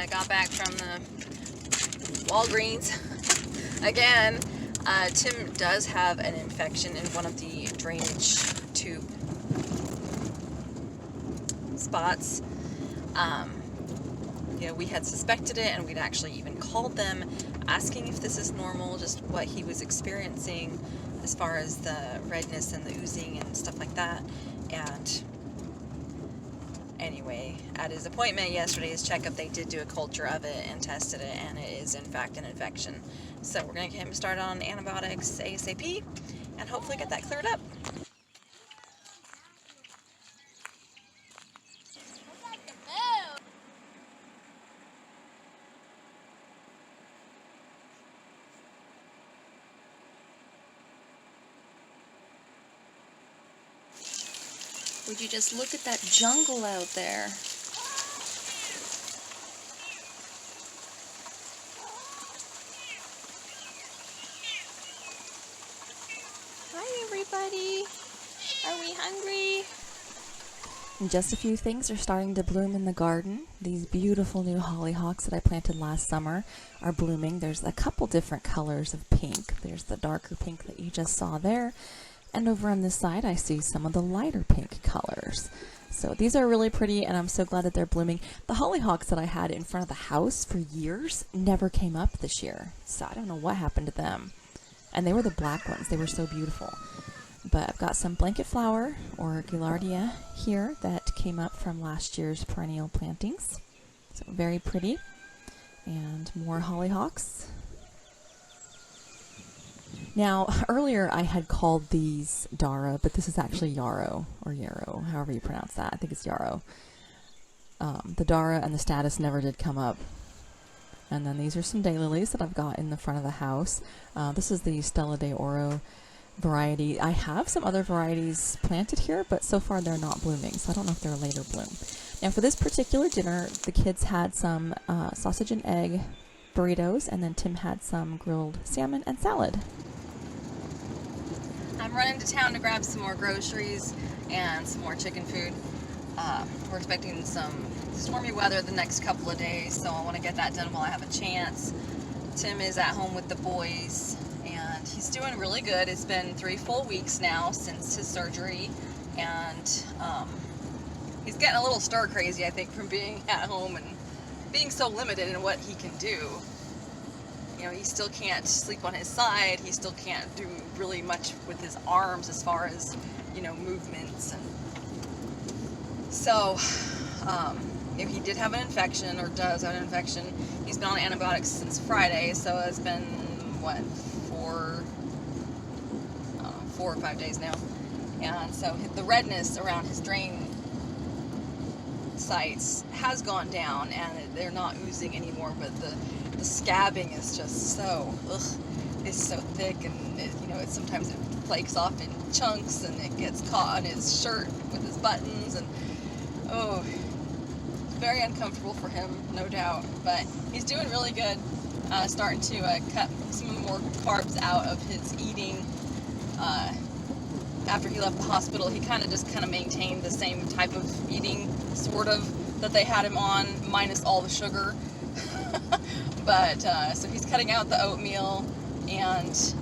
I got back from the Walgreens again. Tim does have an infection in one of the drainage tube spots. You know, we had suspected it, and we'd actually even called them asking if this is normal, just what he was experiencing as far as the redness and the oozing and stuff like that. And anyway, at his appointment yesterday, his checkup, they did do a culture of it and tested it, and it is in fact an infection. So we're going to get him started on antibiotics ASAP and hopefully get that cleared up. Would you just look at that jungle out there? Hi everybody! Are we hungry? And just a few things are starting to bloom in the garden. These beautiful new hollyhocks that I planted last summer are blooming. There's a couple different colors of pink. There's the darker pink that you just saw there. And over on this side, I see some of the lighter pink colors. So these are really pretty, and I'm so glad that they're blooming. The hollyhocks that I had in front of the house for years never came up this year. So I don't know what happened to them. And they were the black ones. They were so beautiful. But I've got some blanket flower, or Gaillardia, here that came up from last year's perennial plantings. So very pretty. And more hollyhocks. Now, earlier I had called these Dara, but this is actually Yarrow, or Yarrow, however you pronounce that. I think it's Yarrow. The Dara and the Status never did come up. And then these are some daylilies that I've got in the front of the house. This is the Stella de Oro variety. I have some other varieties planted here, but so far they're not blooming, so I don't know if they're a later bloom. Now, for this particular dinner, the kids had some sausage and egg burritos, and then Tim had some grilled salmon and salad. I'm running to town to grab some more groceries and some more chicken food. We're expecting some stormy weather the next couple of days, so I want to get that done while I have a chance. Tim is at home with the boys, and he's doing really good. It's been 3 full weeks now since his surgery, and he's getting a little stir crazy, I think, from being at home and being so limited in what he can do. You know, he still can't sleep on his side. He still can't do really much with his arms as far as, you know, movements. And so, you know, he did have an infection, or does have an infection. He's been on antibiotics since Friday, so it's been, what, 4 or 5 days now. And so the redness around his drain sites has gone down, and they're not oozing anymore, but the scabbing is just so, it's so thick, and it, you know, sometimes it flakes off in chunks, and it gets caught on his shirt with his buttons, and it's very uncomfortable for him, no doubt, but he's doing really good. Starting to cut some more carbs out of his eating. After he left the hospital, he kind of maintained the same type of eating, sort of, that they had him on, minus all the sugar. But so he's cutting out the oatmeal and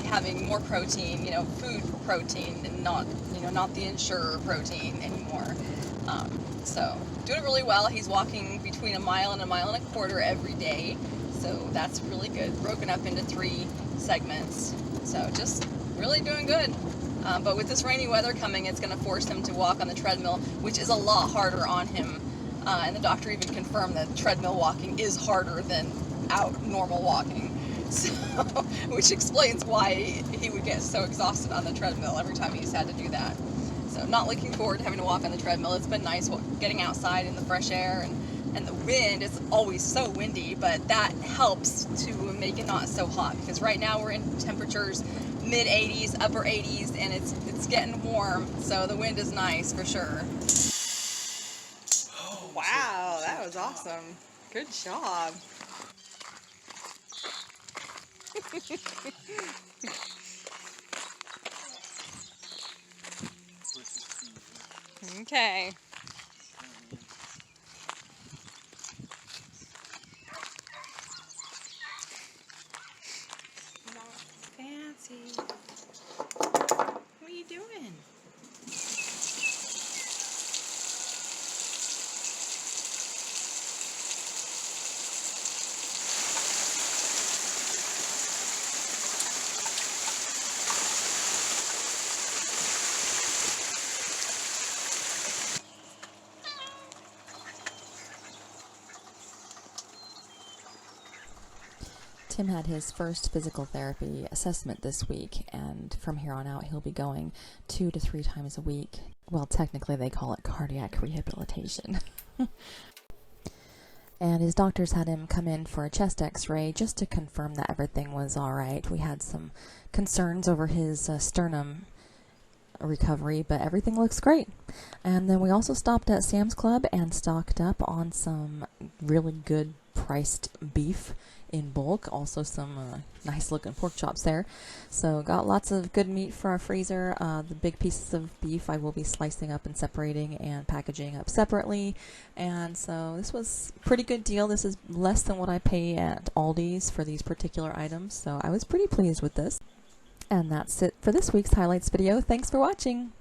having more protein, you know, food protein, and not, you know, not the Ensure protein anymore. So doing really well. He's walking between 1 mile and 1.25 miles every day, so that's really good. Broken up into 3 segments, so just really doing good. But with this rainy weather coming, it's going to force him to walk on the treadmill, which is a lot harder on him. And the doctor even confirmed that treadmill walking is harder than normal walking. So, which explains why he would get so exhausted on the treadmill every time he's had to do that. So not looking forward to having to walk on the treadmill. It's been nice getting outside in the fresh air, and the wind is always so windy, but that helps to make it not so hot, because right now we're in temperatures mid 80s, upper 80s, and it's getting warm, so the wind is nice for sure. Wow, that was awesome. Good job. Okay. Tim had his first physical therapy assessment this week, and from here on out he'll be going 2 to 3 times a week. Well, technically they call it cardiac rehabilitation. And his doctors had him come in for a chest x-ray just to confirm that everything was alright. We had some concerns over his sternum recovery, but everything looks great. And then we also stopped at Sam's Club and stocked up on some really good priced beef in bulk, also some nice looking pork chops there. So got lots of good meat for our freezer. The big pieces of beef I will be slicing up and separating and packaging up separately, and so this was a pretty good deal. This is less than what I pay at Aldi's for these particular items, so I was pretty pleased with this. And that's it for this week's highlights video. Thanks for watching.